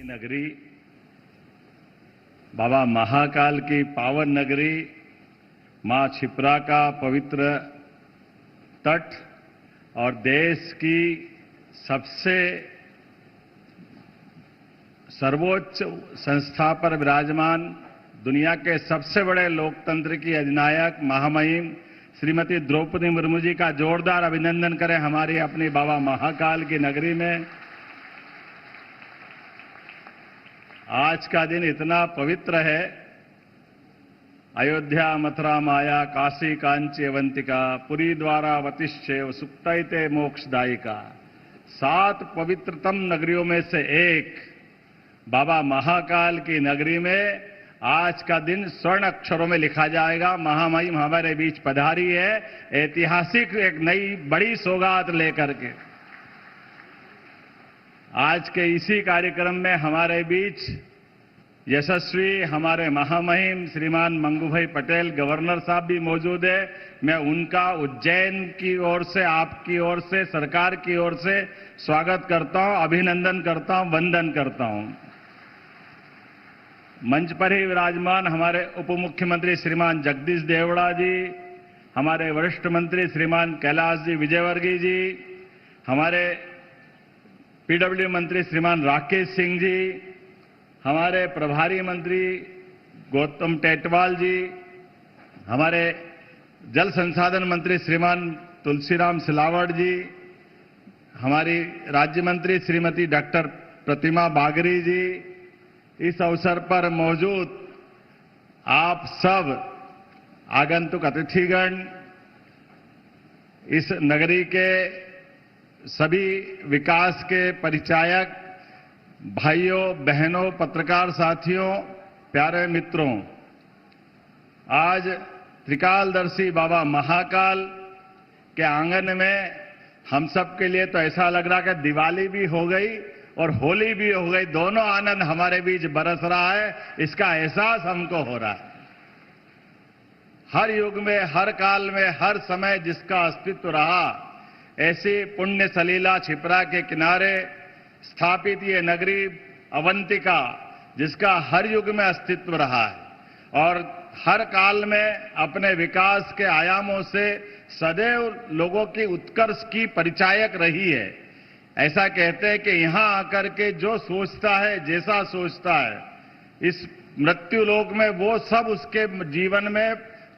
की नगरी, बाबा महाकाल की पावन नगरी, मां क्षिप्रा का पवित्र तट और देश की सबसे सर्वोच्च संस्था पर विराजमान दुनिया के सबसे बड़े लोकतंत्र की अधिनायक महामहिम श्रीमती द्रौपदी मुर्मू जी का जोरदार अभिनंदन करें हमारी अपनी बाबा महाकाल की नगरी में। आज का दिन इतना पवित्र है। अयोध्या, मथुरा, माया, काशी, कांची, अवंतिका, पुरी, द्वारा, वतिश्चैव सुप्तैते मोक्षदायिका, 7 पवित्रतम नगरियों में से एक बाबा महाकाल की नगरी में आज का दिन स्वर्ण अक्षरों में लिखा जाएगा। महामहिम हमारे बीच पधारी है, ऐतिहासिक एक नई बड़ी सौगात लेकर के। आज के इसी कार्यक्रम में हमारे बीच यशस्वी हमारे महामहिम श्रीमान मंगूभाई पटेल गवर्नर साहब भी मौजूद है। मैं उनका उज्जैन की ओर से, आपकी ओर से, सरकार की ओर से स्वागत करता हूं, अभिनंदन करता हूं, वंदन करता हूं। मंच पर ही विराजमान हमारे उप मुख्यमंत्री श्रीमान जगदीश देवड़ा जी, हमारे वरिष्ठ मंत्री श्रीमान कैलाश जी विजयवर्गीय जी, हमारे पीडब्ल्यू मंत्री श्रीमान राकेश सिंह जी, हमारे प्रभारी मंत्री गौतम टेटवाल जी, हमारे जल संसाधन मंत्री श्रीमान तुलसीराम सिलावट जी, हमारी राज्य मंत्री श्रीमती डॉक्टर प्रतिमा बागरी जी, इस अवसर पर मौजूद आप सब आगंतुक अतिथिगण, इस नगरी के सभी विकास के परिचायक भाइयों बहनों, पत्रकार साथियों, प्यारे मित्रों, आज त्रिकालदर्शी बाबा महाकाल के आंगन में हम सब के लिए तो ऐसा लग रहा कि दिवाली भी हो गई और होली भी हो गई। दोनों आनंद हमारे बीच बरस रहा है, इसका एहसास हमको हो रहा है। हर युग में, हर काल में, हर समय जिसका अस्तित्व रहा, ऐसी पुण्य सलीला क्षिप्रा के किनारे स्थापित ये नगरी अवंतिका, जिसका हर युग में अस्तित्व रहा है और हर काल में अपने विकास के आयामों से सदैव लोगों की उत्कर्ष की परिचायक रही है। ऐसा कहते हैं कि यहां आकर के जो सोचता है, जैसा सोचता है, इस मृत्यु लोक में वो सब उसके जीवन में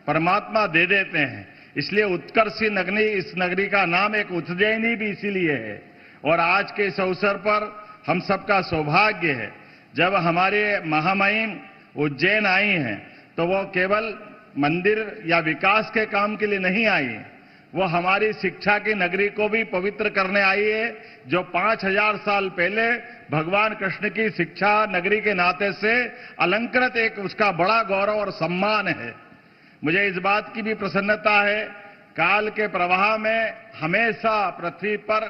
परमात्मा दे देते हैं। इसलिए उत्कर्षी नगरी, इस नगरी का नाम एक उज्जैनी भी इसीलिए है। और आज के इस अवसर पर हम सबका सौभाग्य है, जब हमारे महामहिम उज्जैन आई हैं तो वो केवल मंदिर या विकास के काम के लिए नहीं आई है, वो हमारी शिक्षा की नगरी को भी पवित्र करने आई है, जो 5000 साल पहले भगवान कृष्ण की शिक्षा नगरी के नाते से अलंकृत एक उसका बड़ा गौरव और सम्मान है। मुझे इस बात की भी प्रसन्नता है, काल के प्रवाह में हमेशा पृथ्वी पर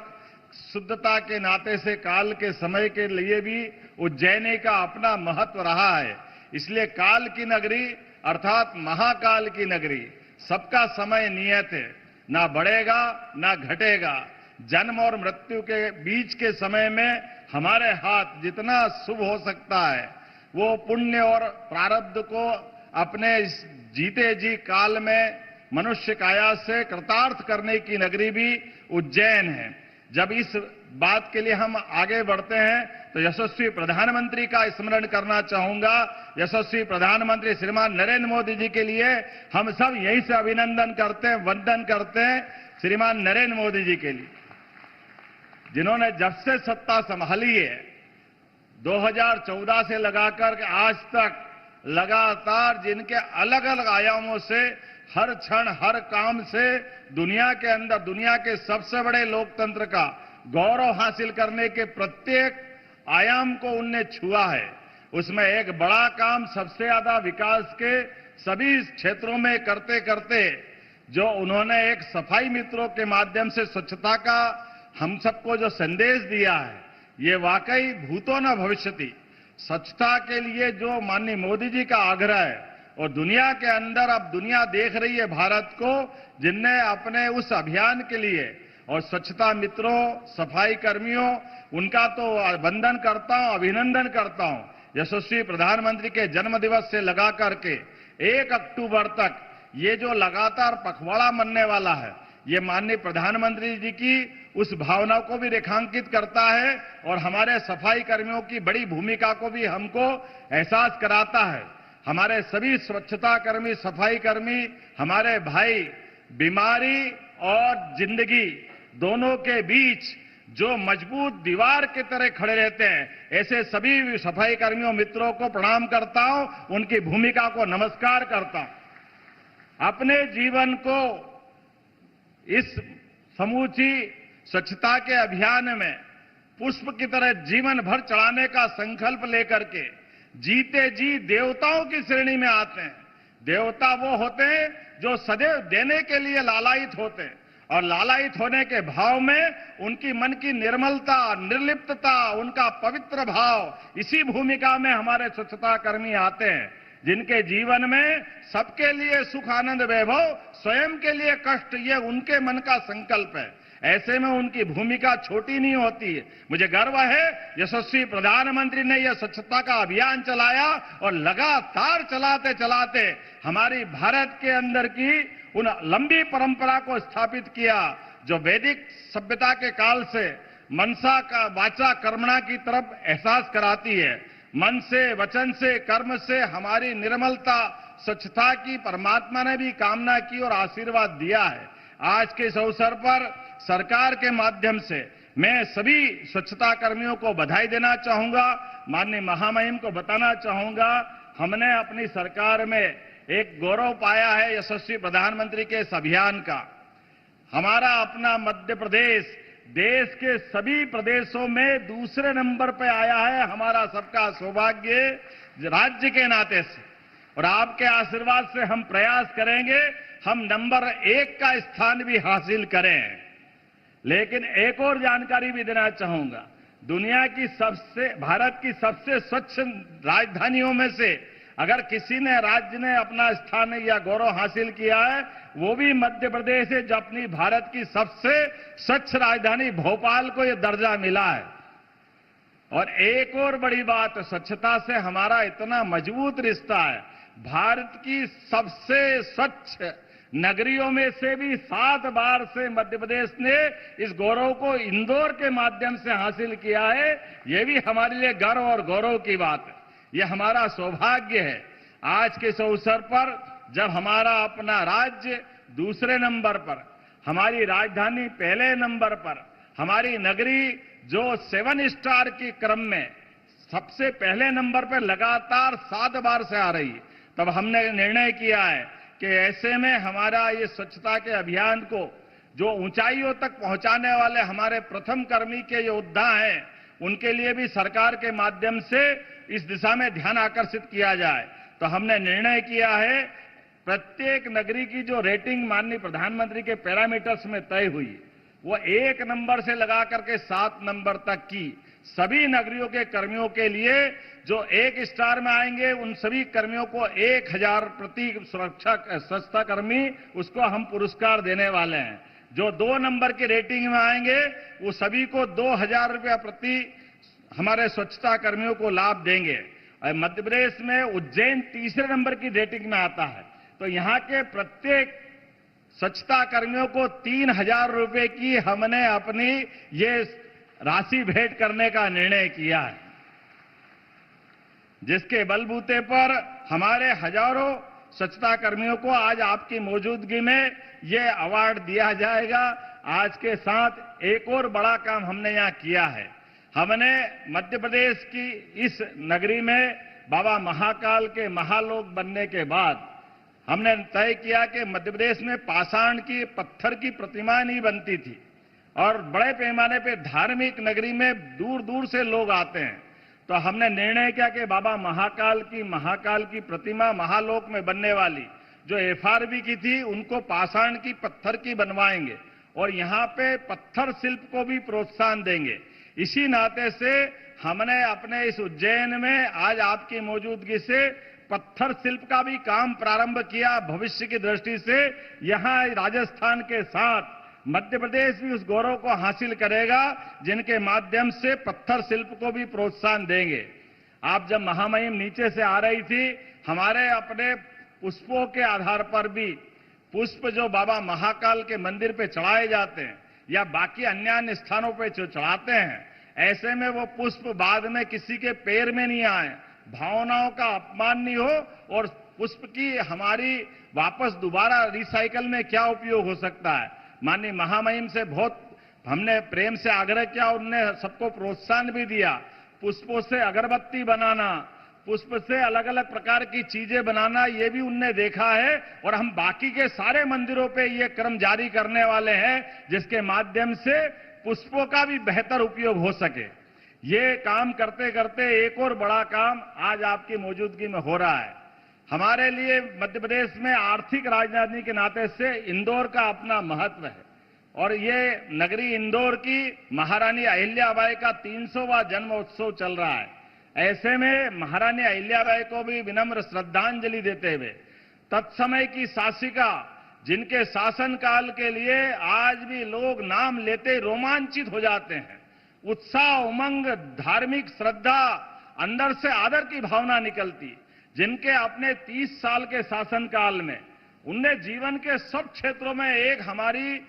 शुद्धता के नाते से काल के समय के लिए भी उज्जैनी का अपना महत्व रहा है। इसलिए काल की नगरी अर्थात महाकाल की नगरी, सबका समय नियत है, ना बढ़ेगा ना घटेगा। जन्म और मृत्यु के बीच के समय में हमारे हाथ जितना शुभ हो सकता है, वो पुण्य और प्रारब्ध को अपने इस जीते जी काल में मनुष्य काया से कृतार्थ करने की नगरी भी उज्जैन है। जब इस बात के लिए हम आगे बढ़ते हैं तो यशस्वी प्रधानमंत्री का स्मरण करना चाहूंगा। यशस्वी प्रधानमंत्री श्रीमान नरेंद्र मोदी जी के लिए हम सब यहीं से अभिनंदन करते हैं, वंदन करते हैं श्रीमान नरेंद्र मोदी जी के लिए, जिन्होंने जब से सत्ता संभाली है 2014 से लगाकर आज तक लगातार जिनके अलग अलग आयामों से हर क्षण हर काम से दुनिया के अंदर दुनिया के सबसे बड़े लोकतंत्र का गौरव हासिल करने के प्रत्येक आयाम को उनने छुआ है। उसमें एक बड़ा काम सबसे ज्यादा विकास के सभी क्षेत्रों में करते करते जो उन्होंने एक सफाई मित्रों के माध्यम से स्वच्छता का हम सबको जो संदेश दिया है, ये वाकई भूतो न भविष्यति। स्वच्छता के लिए जो माननीय मोदी जी का आग्रह है और दुनिया के अंदर अब दुनिया देख रही है भारत को, जिनने अपने उस अभियान के लिए और स्वच्छता मित्रों, सफाई कर्मियों, उनका तो वंदन करता हूं, अभिनंदन करता हूं। यशस्वी प्रधानमंत्री के जन्म दिवस से लगा करके 1 अक्टूबर तक ये जो लगातार पखवाड़ा मनने वाला है, ये माननीय प्रधानमंत्री जी की उस भावना को भी रेखांकित करता है और हमारे सफाई कर्मियों की बड़ी भूमिका को भी हमको एहसास कराता है। हमारे सभी स्वच्छता कर्मी, सफाई कर्मी, हमारे भाई बीमारी और जिंदगी दोनों के बीच जो मजबूत दीवार की तरह खड़े रहते हैं, ऐसे सभी सफाई कर्मियों मित्रों को प्रणाम करता हूं, उनकी भूमिका को नमस्कार करता हूं। अपने जीवन को इस समूची स्वच्छता के अभियान में पुष्प की तरह जीवन भर चढ़ाने का संकल्प लेकर के जीते जी देवताओं की श्रेणी में आते हैं। देवता वो होते हैं जो सदैव देने के लिए लालायित होते हैं और लालायित होने के भाव में उनकी मन की निर्मलता, निर्लिप्तता, उनका पवित्र भाव, इसी भूमिका में हमारे स्वच्छता कर्मी आते हैं, जिनके जीवन में सबके लिए सुख आनंद वैभव, स्वयं के लिए कष्ट, ये उनके मन का संकल्प है। ऐसे में उनकी भूमिका छोटी नहीं होती है। मुझे गर्व है यशस्वी प्रधानमंत्री ने यह स्वच्छता का अभियान चलाया और लगातार चलाते चलाते हमारी भारत के अंदर की उन लंबी परंपरा को स्थापित किया जो वैदिक सभ्यता के काल से मनसा का वाचा कर्मणा की तरफ एहसास कराती है। मन से, वचन से, कर्म से हमारी निर्मलता, स्वच्छता की परमात्मा ने भी कामना की और आशीर्वाद दिया है। आज के इस अवसर पर सरकार के माध्यम से मैं सभी स्वच्छता कर्मियों को बधाई देना चाहूंगा। माननीय महामहिम को बताना चाहूंगा, हमने अपनी सरकार में एक गौरव पाया है यशस्वी प्रधानमंत्री के इस अभियान का। हमारा अपना मध्य प्रदेश देश के सभी प्रदेशों में दूसरे नंबर पर आया है। हमारा सबका सौभाग्य राज्य के नाते से, और आपके आशीर्वाद से हम प्रयास करेंगे हम नंबर 1 का स्थान भी हासिल करें। लेकिन एक और जानकारी भी देना चाहूंगा, दुनिया की भारत की सबसे स्वच्छ राजधानियों में से अगर किसी ने राज्य ने अपना स्थान या गौरव हासिल किया है, वो भी मध्य प्रदेश है, जो अपनी भारत की सबसे स्वच्छ राजधानी भोपाल को यह दर्जा मिला है। और एक और बड़ी बात, स्वच्छता से हमारा इतना मजबूत रिश्ता है। भारत की सबसे स्वच्छ नगरियों में से भी 7 बार से मध्य प्रदेश ने इस गौरव को इंदौर के माध्यम से हासिल किया है। यह भी हमारे लिए गर्व और गौरव की बात है। यह हमारा सौभाग्य है। आज के इस अवसर पर जब हमारा अपना राज्य दूसरे नंबर पर, हमारी राजधानी पहले नंबर पर, हमारी नगरी जो 7 स्टार के क्रम में सबसे पहले नंबर पर लगातार 7 बार से आ रही है, तब हमने निर्णय किया है कि ऐसे में हमारा ये स्वच्छता के अभियान को जो ऊंचाइयों तक पहुंचाने वाले हमारे प्रथम कर्मी के योद्धा हैं, उनके लिए भी सरकार के माध्यम से इस दिशा में ध्यान आकर्षित किया जाए। तो हमने निर्णय किया है प्रत्येक नगरी की जो रेटिंग माननीय प्रधानमंत्री के पैरामीटर्स में तय हुई, वो 1 नंबर से लगा करके 7 नंबर तक की सभी नगरियों के कर्मियों के लिए जो 1 स्टार में आएंगे, उन सभी कर्मियों को 1000 प्रति सुरक्षा स्वच्छता कर्मी उसको हम पुरस्कार देने वाले हैं। जो 2 नंबर की रेटिंग में आएंगे वो सभी को 2000 रुपया प्रति हमारे स्वच्छता कर्मियों को लाभ देंगे। मध्य प्रदेश में उज्जैन तीसरे नंबर की रेटिंग में आता है, तो यहाँ के प्रत्येक स्वच्छता कर्मियों को 3000 रुपए की हमने अपनी ये राशि भेंट करने का निर्णय किया है, जिसके बलबूते पर हमारे हजारों स्वच्छता कर्मियों को आज आपकी मौजूदगी में ये अवार्ड दिया जाएगा। आज के साथ एक और बड़ा काम हमने यहाँ किया है। हमने मध्य प्रदेश की इस नगरी में बाबा महाकाल के महालोक बनने के बाद हमने तय किया कि मध्य प्रदेश में पाषाण की, पत्थर की प्रतिमा नहीं बनती थी और बड़े पैमाने पे धार्मिक नगरी में दूर दूर से लोग आते हैं। तो हमने निर्णय किया कि बाबा महाकाल की प्रतिमा महालोक में बनने वाली जो FRB की थी, उनको पाषाण की, पत्थर की बनवाएंगे और यहाँ पे पत्थर शिल्प को भी प्रोत्साहन देंगे। इसी नाते से हमने अपने इस उज्जैन में आज आपकी मौजूदगी से पत्थर शिल्प का भी काम प्रारंभ किया। भविष्य की दृष्टि से यहाँ राजस्थान के साथ मध्य प्रदेश भी उस गौरव को हासिल करेगा जिनके माध्यम से पत्थर शिल्प को भी प्रोत्साहन देंगे। आप जब महामहिम नीचे से आ रही थी, हमारे अपने पुष्पों के आधार पर भी पुष्प जो बाबा महाकाल के मंदिर पे चढ़ाए जाते हैं या बाकी अन्य स्थानों पे जो चढ़ाते हैं, ऐसे में वो पुष्प बाद में किसी के पैर में नहीं आए, भावनाओं का अपमान नहीं हो और पुष्प की हमारी वापस दोबारा रिसाइकल में क्या उपयोग हो सकता है। माननीय महामहिम से बहुत हमने प्रेम से आग्रह किया, उनने सबको प्रोत्साहन भी दिया। पुष्पों से अगरबत्ती बनाना, पुष्प से अलग अलग प्रकार की चीजें बनाना, ये भी उनने देखा है और हम बाकी के सारे मंदिरों पे ये क्रम जारी करने वाले हैं जिसके माध्यम से पुष्पों का भी बेहतर उपयोग हो सके। ये काम करते करते एक और बड़ा काम आज आपकी मौजूदगी में हो रहा है। हमारे लिए मध्य प्रदेश में आर्थिक राजधानी के नाते से इंदौर का अपना महत्व है और ये नगरी इंदौर की महारानी अहिल्याबाई का 300वां जन्मोत्सव चल रहा है। ऐसे में महारानी अहिल्याबाई को भी विनम्र श्रद्धांजलि देते हुए तत्समय की शासिका जिनके शासनकाल के लिए आज भी लोग नाम लेते रोमांचित हो जाते हैं, उत्साह, उमंग, धार्मिक श्रद्धा, अंदर से आदर की भावना निकलती, जिनके अपने 30 साल के शासनकाल में उनने जीवन के सब क्षेत्रों में एक हमारी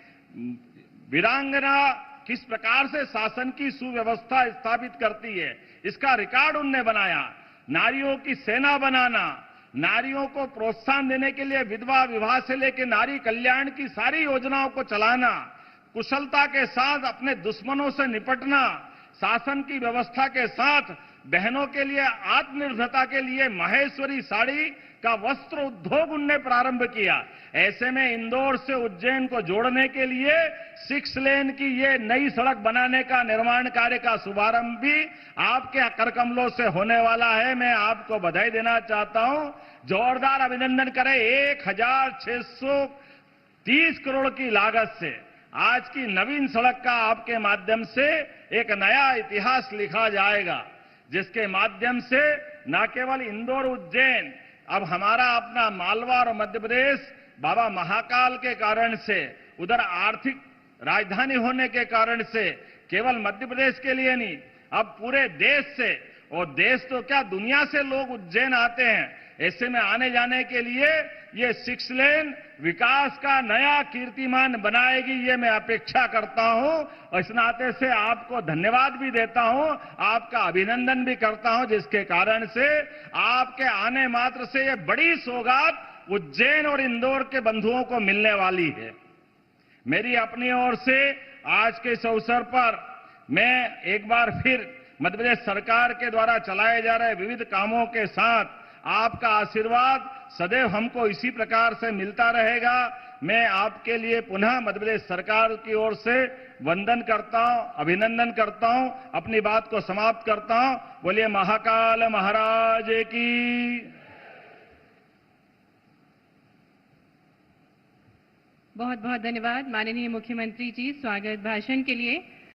वीरांगना किस प्रकार से शासन की सुव्यवस्था स्थापित करती है, इसका रिकॉर्ड उनने बनाया। नारियों की सेना बनाना, नारियों को प्रोत्साहन देने के लिए विधवा विवाह से लेकर नारी कल्याण की सारी योजनाओं को चलाना, कुशलता के साथ अपने दुश्मनों से निपटना, शासन की व्यवस्था के साथ बहनों के लिए आत्मनिर्भरता के लिए माहेश्वरी साड़ी का वस्त्र उद्योग उनने प्रारंभ किया। ऐसे में इंदौर से उज्जैन को जोड़ने के लिए 6 लेन की ये नई सड़क बनाने का निर्माण कार्य का शुभारंभ भी आपके करकमलों से होने वाला है। मैं आपको बधाई देना चाहता हूं, जोरदार अभिनंदन करें। 1630 करोड़ की लागत से आज की नवीन सड़क का आपके माध्यम से एक नया इतिहास लिखा जाएगा, जिसके माध्यम से न केवल इंदौर उज्जैन, अब हमारा अपना मालवा और मध्य प्रदेश बाबा महाकाल के कारण से, उधर आर्थिक राजधानी होने के कारण से केवल मध्य प्रदेश के लिए नहीं, अब पूरे देश से, और देश तो क्या दुनिया से लोग उज्जैन आते हैं। ऐसे में आने जाने के लिए ये 6 लेन विकास का नया कीर्तिमान बनाएगी, ये मैं अपेक्षा करता हूं और इस नाते से आपको धन्यवाद भी देता हूं, आपका अभिनंदन भी करता हूं, जिसके कारण से आपके आने मात्र से ये बड़ी सौगात उज्जैन और इंदौर के बंधुओं को मिलने वाली है। मेरी अपनी ओर से आज के इस अवसर पर मैं एक बार फिर मध्य प्रदेश सरकार के द्वारा चलाए जा रहे विविध कामों के साथ आपका आशीर्वाद सदैव हमको इसी प्रकार से मिलता रहेगा। मैं आपके लिए पुनः मध्य प्रदेश सरकार की ओर से वंदन करता हूं, अभिनंदन करता हूं, अपनी बात को समाप्त करता हूं। बोलिए महाकाल महाराज की। बहुत बहुत धन्यवाद माननीय मुख्यमंत्री जी स्वागत भाषण के लिए।